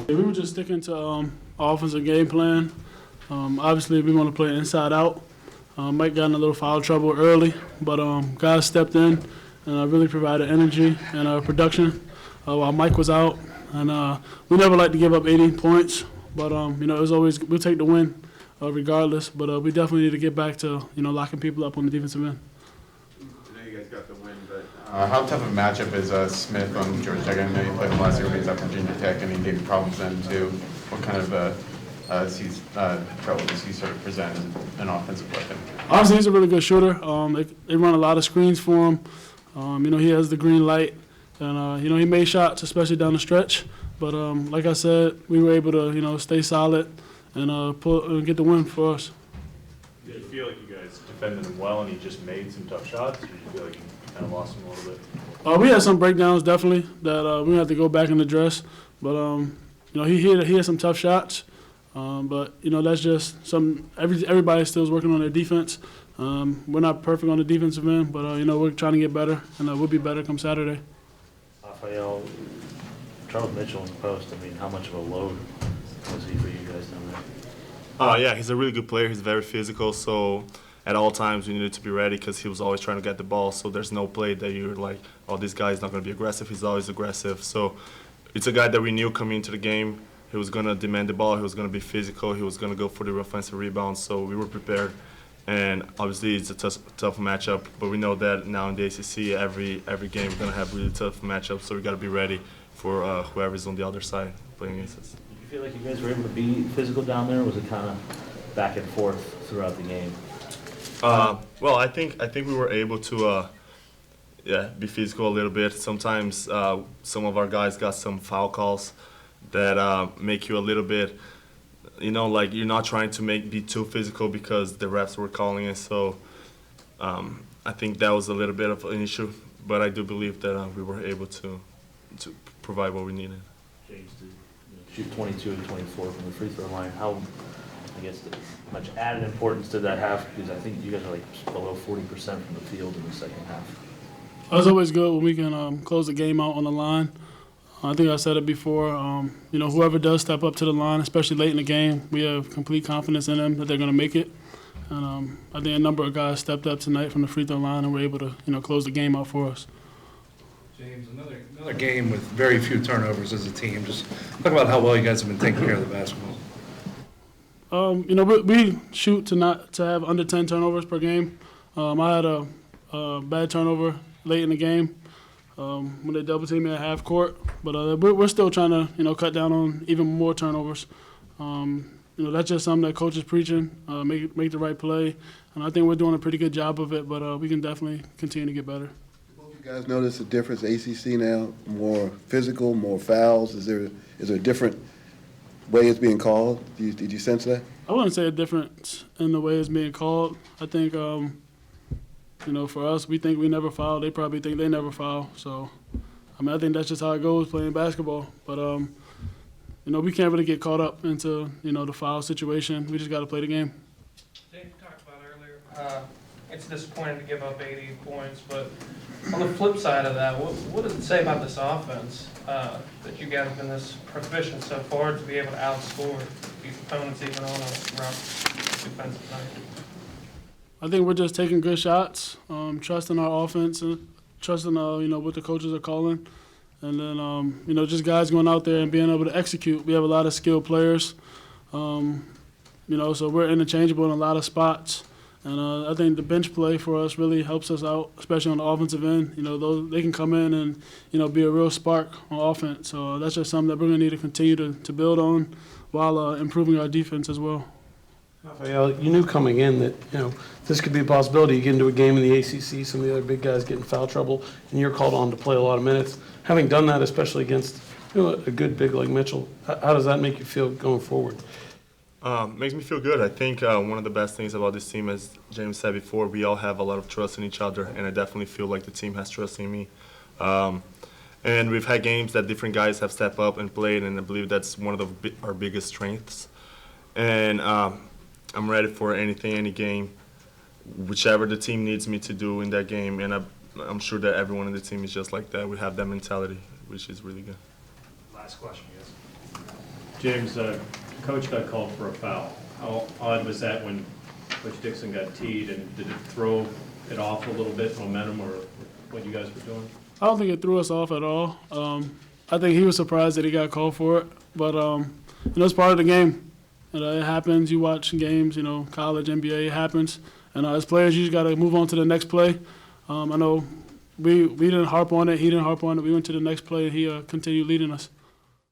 We were just sticking to our offensive game plan. Obviously, we want to play inside out. Mike got in a little foul trouble early, but guys stepped in and really provided energy and production while Mike was out. And we never like to give up 80 points, but it was always we'll take the win regardless. But we definitely need to get back to locking people up on the defensive end. I know you guys got the win, but how tough of a matchup is Smith on Georgia Tech? I know you played him last year when he was at Virginia Tech, and he gave you problems then too. What kind of trouble does he sort of present as an offensive weapon? Obviously, he's a really good shooter. They run a lot of screens for him. He has the green light, and he made shots, especially down the stretch. But like I said, we were able to stay solid and get the win for us. Did you feel like you guys defended him well and he just made some tough shots, or did you feel like you kind of lost him a little bit? We had some breakdowns definitely that we had to go back and address. But he had some tough shots. But that's just everybody still is working on their defense. We're not perfect on the defensive end, but we're trying to get better, and we'll be better come Saturday. Rafael, Charles Mitchell in the post. I mean, how much of a load was he for you guys down there? Yeah, he's a really good player. He's very physical, so at all times we needed to be ready because he was always trying to get the ball. So there's no play that you're like, oh, this guy is not going to be aggressive. He's always aggressive. So it's a guy that we knew coming into the game. He was going to demand the ball. He was going to be physical. He was going to go for the offensive rebounds. So we were prepared. And obviously it's a tough matchup. But we know that now in the ACC, every game we're going to have really tough matchups. So we got to be ready for whoever's on the other side playing against us. Did you feel like you guys were able to be physical down there, or was it kind of back and forth throughout the game? Well, I think we were able to be physical a little bit. Sometimes some of our guys got some foul calls that make you a little bit, like you're not trying to be too physical because the refs were calling it. So I think that was a little bit of an issue, but I do believe that we were able to provide what we needed. James, to shoot 22 and 24 from the free throw line, how, much added importance did that have? Because I think you guys are like below 40% from the field in the second half. It's always good when we can close the game out on the line. I think I said it before. Whoever does step up to the line, especially late in the game, we have complete confidence in them that they're going to make it. And I think a number of guys stepped up tonight from the free throw line and were able to, close the game out for us. James, another game with very few turnovers as a team. Just talk about how well you guys have been taking care of the basketball. We shoot to have under 10 turnovers per game. I had a bad turnover late in the game when they double teamed me at half court, but we're still trying to cut down on even more turnovers. That's just something that coach is preaching. Make the right play, and I think we're doing a pretty good job of it. But we can definitely continue to get better. You guys notice a difference? ACC now more physical, more fouls. Is there a different way it's being called? Did you sense that? I wouldn't say a difference in the way it's being called. I think for us, we think we never foul. They probably think they never foul. So I think that's just how it goes playing basketball. But we can't really get caught up into the foul situation. We just got to play the game. Dave talked about earlier. It's disappointing to give up 80 points, but on the flip side of that, what does it say about this offense that you guys have been this proficient so far to be able to outscore these opponents even on a rough defensive night? I think we're just taking good shots, trusting our offense, and trusting what the coaches are calling, and then just guys going out there and being able to execute. We have a lot of skilled players, so we're interchangeable in a lot of spots. And I think the bench play for us really helps us out, especially on the offensive end. They can come in and, be a real spark on offense. So that's just something that we're going to need to continue to build on while improving our defense as well. Rafael, you knew coming in that, this could be a possibility. You get into a game in the ACC, some of the other big guys get in foul trouble, and you're called on to play a lot of minutes. Having done that, especially against a good big like Mitchell, how does that make you feel going forward? Makes me feel good. I think one of the best things about this team, as James said before, we all have a lot of trust in each other, and I definitely feel like the team has trust in me. And we've had games that different guys have stepped up and played, and I believe that's one of our biggest strengths. And I'm ready for anything, any game, whichever the team needs me to do in that game, and I'm sure that everyone on the team is just like that. We have that mentality, which is really good. Last question, yes. James, coach got called for a foul. How odd was that when Coach Dixon got teed, and did it throw it off a little bit, momentum, or what you guys were doing? I don't think it threw us off at all. I think he was surprised that he got called for it, but it's part of the game. It happens. You watch games, college, NBA, it happens. And as players, you just got to move on to the next play. I know we didn't harp on it. He didn't harp on it. We went to the next play, and he continued leading us.